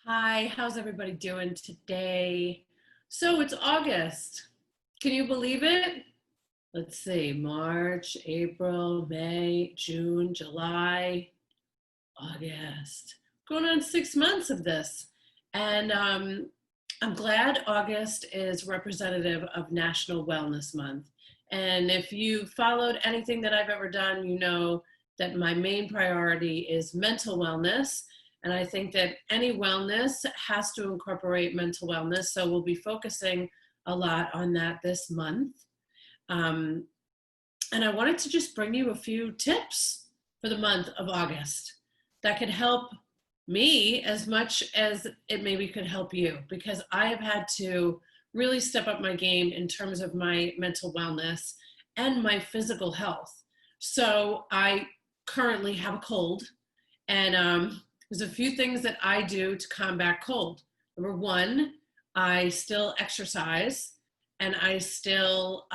Hi, how's everybody doing today? So it's August. Can you believe it? Let's see, March, April, May, June, July, August. Going on 6 months of this. And I'm glad August is representative of National Wellness Month. And if you followed anything that I've ever done, you know that my main priority is mental wellness. And I think that any wellness has to incorporate mental wellness. So we'll be focusing a lot on that this month. Um, and I wanted to just bring you a few tips for the month of August that could help me as much as it maybe could help you, because I have had to really step up my game in terms of my mental wellness and my physical health. So I currently have a cold, and there's a few things that I do to combat cold. Number one, I still exercise and I still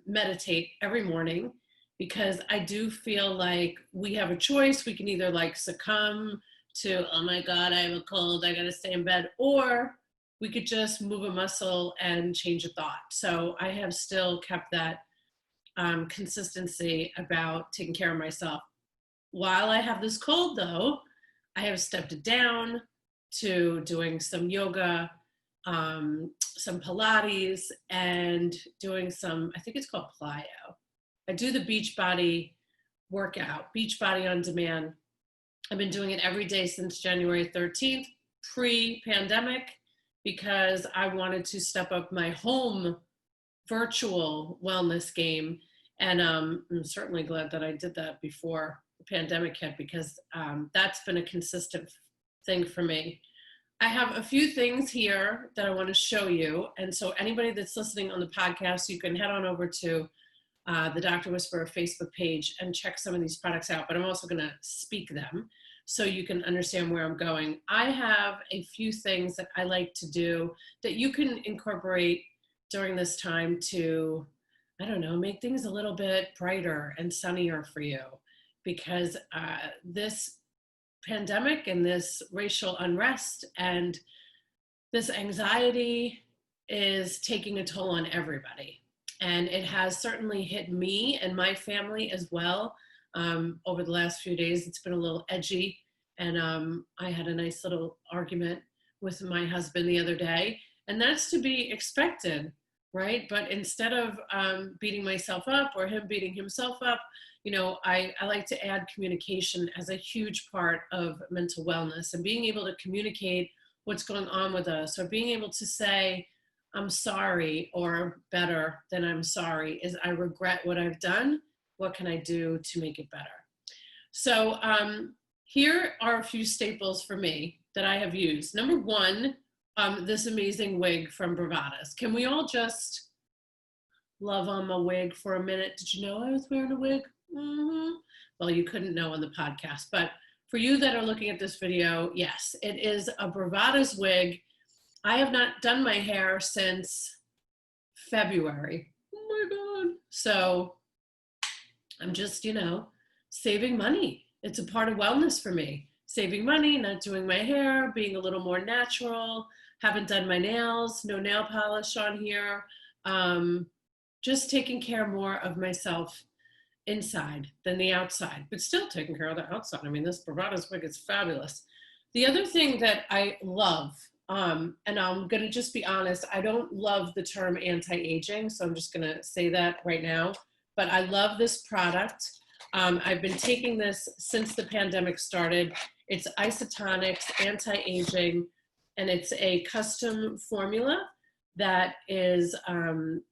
meditate every morning, because I do feel like we have a choice. We can either like succumb to, oh my God, I have a cold, I gotta stay in bed, or we could just move a muscle and change a thought. So I have still kept that consistency about taking care of myself. While I have this cold though, I have stepped it down to doing some yoga, some Pilates, and doing some, I think it's called plyo. I do the Beachbody workout, Beachbody on Demand. I've been doing it every day since January 13th, pre-pandemic, because I wanted to step up my home virtual wellness game. And I'm certainly glad that I did that before the pandemic hit, because that's been a consistent thing for me. I have a few things here that I want to show you. And so anybody that's listening on the podcast, you can head on over to the Dr. Whisperer Facebook page and check some of these products out, but I'm also going to speak them so you can understand where I'm going. I have a few things that I like to do that you can incorporate during this time to, I don't know, make things a little bit brighter and sunnier for you, because this pandemic and this racial unrest and this anxiety is taking a toll on everybody. And it has certainly hit me and my family as well. Over the last few days, it's been a little edgy. And I had a nice little argument with my husband the other day. And that's to be expected, right? But instead of beating myself up or him beating himself up, you know, I like to add communication as a huge part of mental wellness, and being able to communicate what's going on with us, or being able to say, I'm sorry, or better than I'm sorry is, I regret what I've done. What can I do to make it better? So here are a few staples for me that I have used. Number one, this amazing wig from Bravadas. Can we all just love on my wig for a minute? Did you know I was wearing a wig? Mm-hmm. Well, you couldn't know on the podcast, but for you that are looking at this video, yes, it is a Bravadas wig. I have not done my hair since February. Oh my God. So I'm just, you know, saving money. It's a part of wellness for me. Saving money, not doing my hair, being a little more natural, haven't done my nails, no nail polish on here. Just taking care more of myself inside than the outside, but still taking care of the outside. I mean, this Bravadas wig is fabulous. The other thing that I love, and I'm going to just be honest, I don't love the term anti-aging, so I'm just going to say that right now, but I love this product. I've been taking this since the pandemic started. It's Isotonics Anti-Aging, and it's a custom formula that is,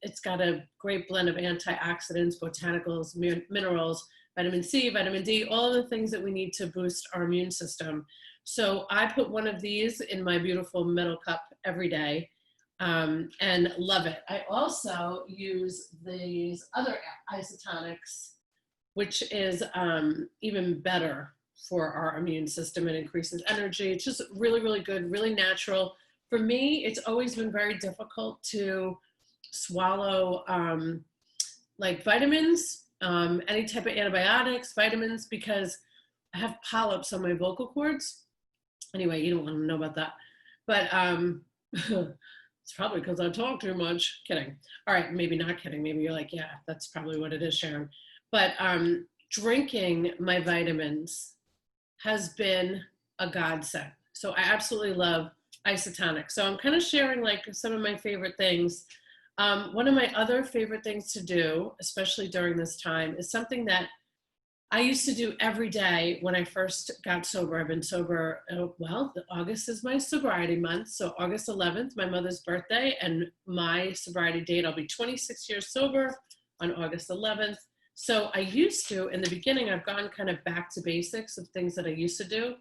it's got a great blend of antioxidants, botanicals, minerals, vitamin C, vitamin D, all the things that we need to boost our immune system. So I put one of these in my beautiful metal cup every day, and love it. I also use these other isotonics, which is even better for our immune system. It increases energy. It's just really, really good, really natural. For me, it's always been very difficult to swallow like vitamins, any type of antibiotics, because I have polyps on my vocal cords. Anyway, you don't want to know about that. But it's probably because I talk too much. Kidding. All right, maybe not kidding. Maybe you're like, yeah, that's probably what it is, Sharon. But drinking my vitamins has been a godsend. So I absolutely love isotonic. So I'm kind of sharing like some of my favorite things. One of my other favorite things to do, especially during this time, is something that I used to do every day when I first got sober. I've been sober, well, August is my sobriety month. So August 11th, my mother's birthday, and my sobriety date, I'll be 26 years sober on August 11th. So I used to, in the beginning, I've gone kind of back to basics of things that I used to do.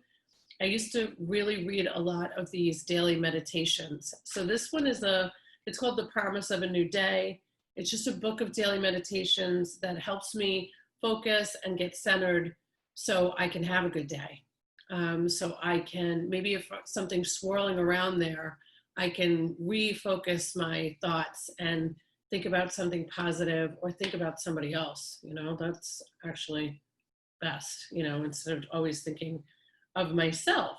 I used to really read a lot of these daily meditations. So this one it's called The Promise of a New Day. It's just a book of daily meditations that helps me focus and get centered so I can have a good day. So I can, maybe if something's swirling around there, I can refocus my thoughts and think about something positive or think about somebody else. That's actually best, instead of always thinking of myself.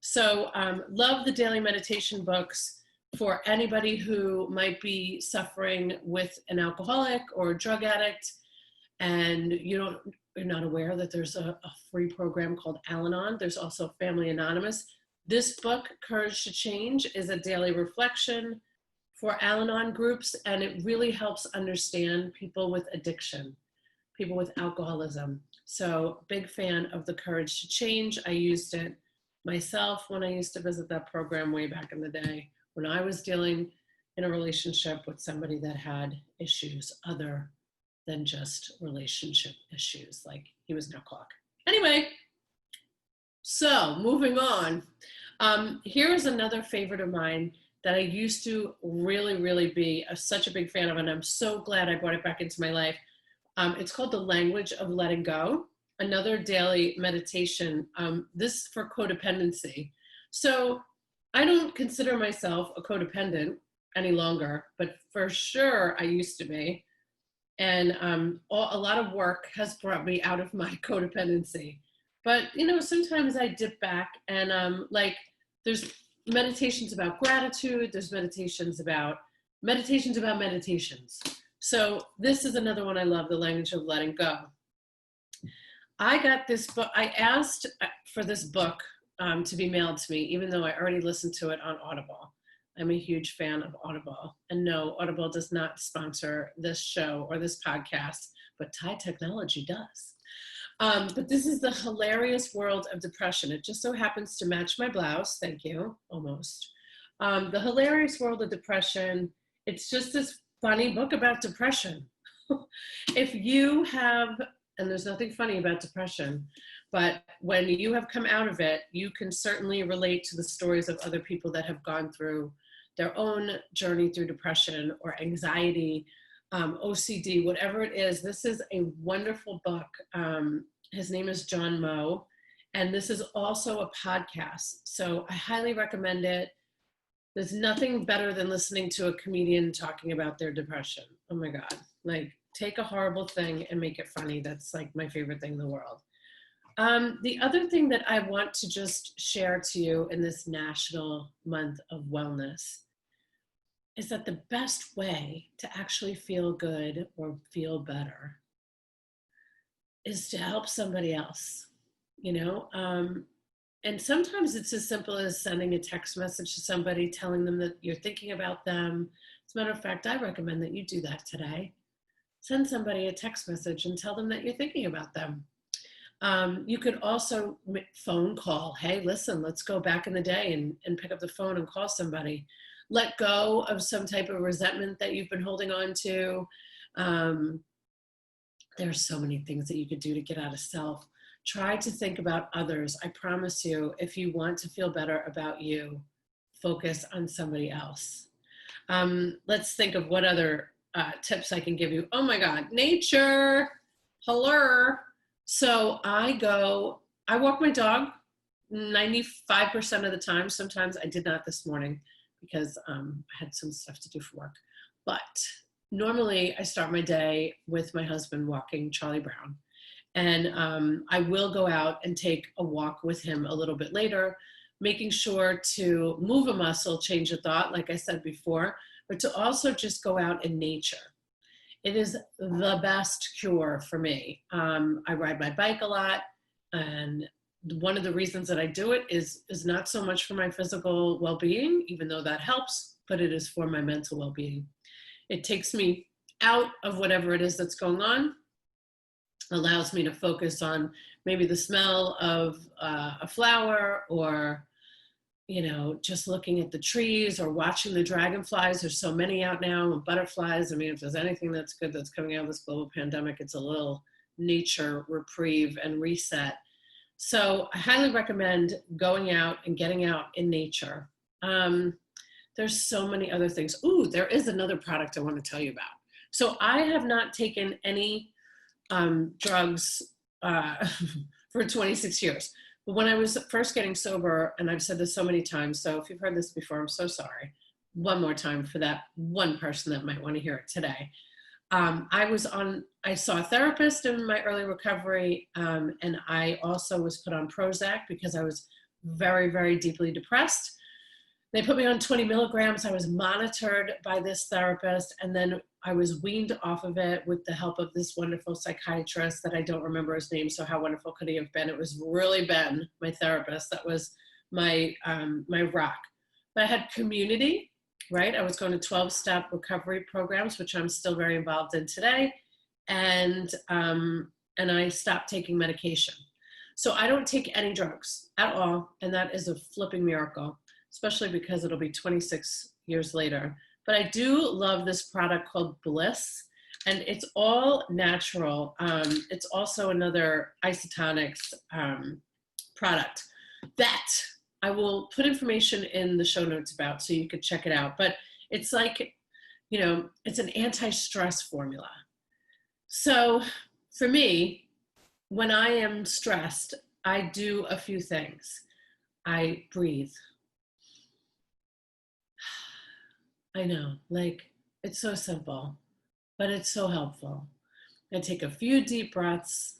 So love the daily meditation books for anybody who might be suffering with an alcoholic or a drug addict, and you're not aware that there's a free program called Al-Anon. There's also Family Anonymous. This book, Courage to Change, is a daily reflection for Al-Anon groups, and it really helps understand people with addiction, people with alcoholism. So big fan of the Courage to Change. I used it myself when I used to visit that program way back in the day when I was dealing in a relationship with somebody that had issues other than just relationship issues, like he was an alcoholic. Anyway, so moving on. Here's another favorite of mine that I used to really, really be such a big fan of, and I'm so glad I brought it back into my life. It's called The Language of Letting Go, another daily meditation, this for codependency. So I don't consider myself a codependent any longer, but for sure I used to be. And a lot of work has brought me out of my codependency. But, sometimes I dip back and like there's meditations about gratitude, there's meditations about meditations. So this is another one I love, The Language of Letting Go. I got this book, I asked for this book to be mailed to me, even though I already listened to it on Audible. I'm a huge fan of Audible. And no, Audible does not sponsor this show or this podcast, but Thai Technology does. But this is The Hilarious World of Depression. It just so happens to match my blouse. Thank you, almost. The Hilarious World of Depression. It's just this funny book about depression. If you have, and there's nothing funny about depression, but when you have come out of it, you can certainly relate to the stories of other people that have gone through their own journey through depression or anxiety, OCD, whatever it is. This is a wonderful book. His name is John Moe, and this is also a podcast. So I highly recommend it. There's nothing better than listening to a comedian talking about their depression. Oh my God, like take a horrible thing and make it funny. That's like my favorite thing in the world. The other thing that I want to just share to you in this National Month of Wellness is that the best way to actually feel good or feel better is to help somebody else, and sometimes it's as simple as sending a text message to somebody, telling them that you're thinking about them. As a matter of fact, I recommend that you do that today. Send somebody a text message and tell them that you're thinking about them. You could also phone call. Hey, listen, let's go back in the day and pick up the phone and call somebody. Let go of some type of resentment that you've been holding on to. There's so many things that you could do to get out of self. Try to think about others. I promise you, if you want to feel better about you, focus on somebody else. Let's think of what other tips I can give you. Oh my God, nature, hello. So I walk my dog 95% of the time. Sometimes I did not this morning because I had some stuff to do for work. But normally I start my day with my husband walking Charlie Brown. And I will go out and take a walk with him a little bit later. making sure to move a muscle, change a thought, like I said before, but to also just go out in nature. It is the best cure for me. I ride my bike a lot, and one of the reasons that I do it is not so much for my physical well-being, even though that helps, but it is for my mental well-being. It takes me out of whatever it is that's going on, allows me to focus on maybe the smell of a flower, or just looking at the trees or watching the dragonflies. There's so many out now, and butterflies. I mean, if there's anything that's good that's coming out of this global pandemic, it's a little nature reprieve and reset. So I highly recommend going out and getting out in nature. There's so many other things. Ooh, there is another product I want to tell you about. So I have not taken any drugs for 26 years. But when I was first getting sober, and I've said this so many times, so if you've heard this before, I'm so sorry. One more time for that one person that might want to hear it today. I saw a therapist in my early recovery, and I also was put on Prozac because I was very, very deeply depressed. They put me on 20 milligrams. I was monitored by this therapist, and then I was weaned off of it with the help of this wonderful psychiatrist that I don't remember his name, so how wonderful could he have been? It was really Ben, my therapist, that was my rock. But I had community, right? I was going to 12-step recovery programs, which I'm still very involved in today, and I stopped taking medication. So I don't take any drugs at all, and that is a flipping miracle, especially because it'll be 26 years later. But I do love this product called Bliss, and it's all natural. It's also another isotonics product that I will put information in the show notes about so you could check it out. But it's like, it's an anti-stress formula. So for me, when I am stressed, I do a few things. I breathe. I know, it's so simple, but it's so helpful. I take a few deep breaths.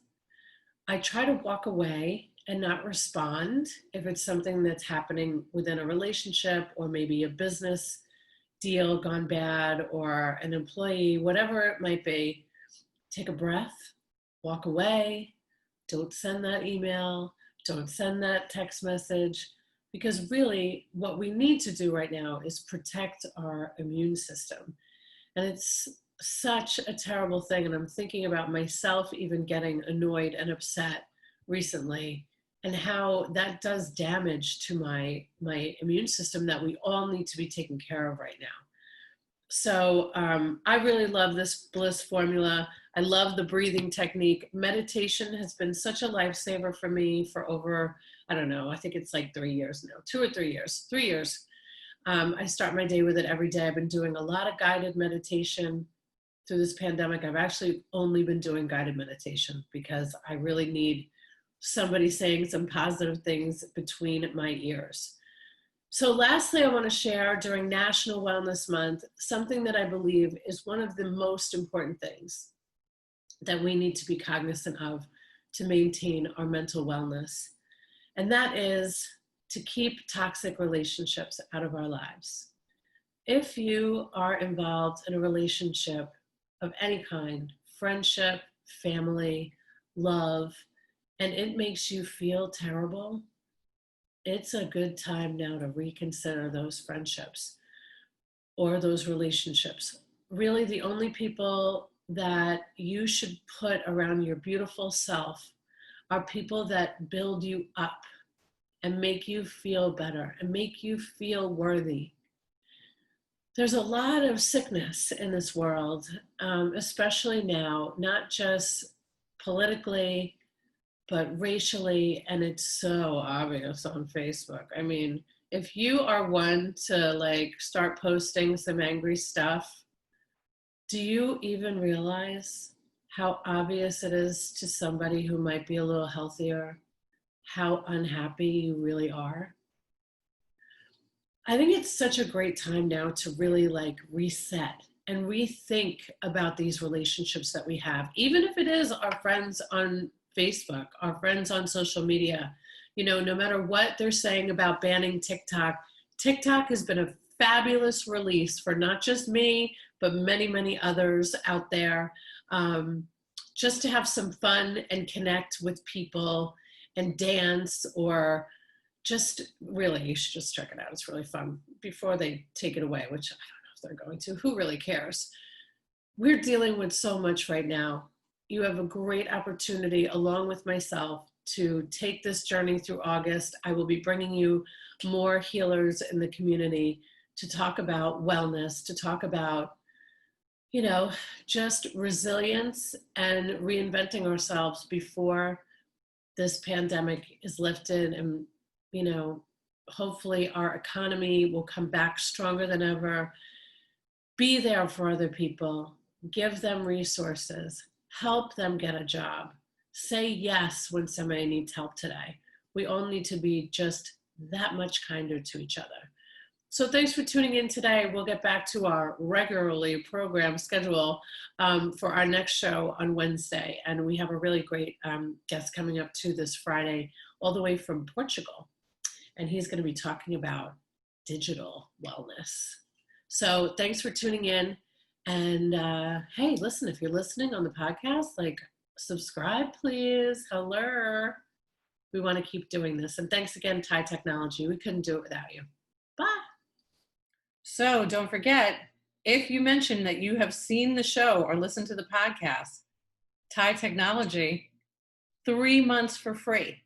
I try to walk away and not respond if it's something that's happening within a relationship, or maybe a business deal gone bad, or an employee, whatever it might be. Take a breath, walk away, don't send that email, don't send that text message. Because really what we need to do right now is protect our immune system. And it's such a terrible thing. And I'm thinking about myself even getting annoyed and upset recently, and how that does damage to my immune system that we all need to be taken care of right now. So I really love this Bliss formula. I love the breathing technique. Meditation has been such a lifesaver for me for over, I don't know, I think it's like 3 years now, 2 or 3 years, 3 years. I start my day with it every day. I've been doing a lot of guided meditation through this pandemic. I've actually only been doing guided meditation because I really need somebody saying some positive things between my ears. So lastly, I want to share during National Wellness Month, something that I believe is one of the most important things that we need to be cognizant of to maintain our mental wellness. And that is to keep toxic relationships out of our lives. If you are involved in a relationship of any kind, friendship, family, love, and it makes you feel terrible, it's a good time now to reconsider those friendships or those relationships. Really, the only people that you should put around your beautiful self are people that build you up and make you feel better and make you feel worthy. There's a lot of sickness in this world, especially now, not just politically, but racially, and it's so obvious on Facebook. I mean, if you are one to start posting some angry stuff, do you even realize how obvious it is to somebody who might be a little healthier, how unhappy you really are? I think it's such a great time now to really reset and rethink about these relationships that we have, even if it is our friends on Facebook, our friends on social media. No matter what they're saying about banning TikTok, TikTok has been a fabulous release for not just me, but many, many others out there. Um, just to have some fun and connect with people and dance, or just really, you should just check it out. It's really fun before they take it away, which I don't know if they're going to. Who really cares? We're dealing with so much right now. You have a great opportunity, along with myself, to take this journey through August. I will be bringing you more healers in the community to talk about wellness, to talk about, you know, just resilience and reinventing ourselves before this pandemic is lifted. And, hopefully our economy will come back stronger than ever. Be there for other people, give them resources, help them get a job, say yes when somebody needs help today. We all need to be just that much kinder to each other. So thanks for tuning in today. We'll get back to our regularly programmed schedule for our next show on Wednesday. And we have a really great guest coming up too this Friday, all the way from Portugal. And he's going to be talking about digital wellness. So thanks for tuning in. And hey, listen, if you're listening on the podcast, subscribe, please. Hello. We want to keep doing this. And thanks again, Thai Technology. We couldn't do it without you. Bye. So don't forget, if you mention that you have seen the show or listened to the podcast, Thai Technology, 3 months for free.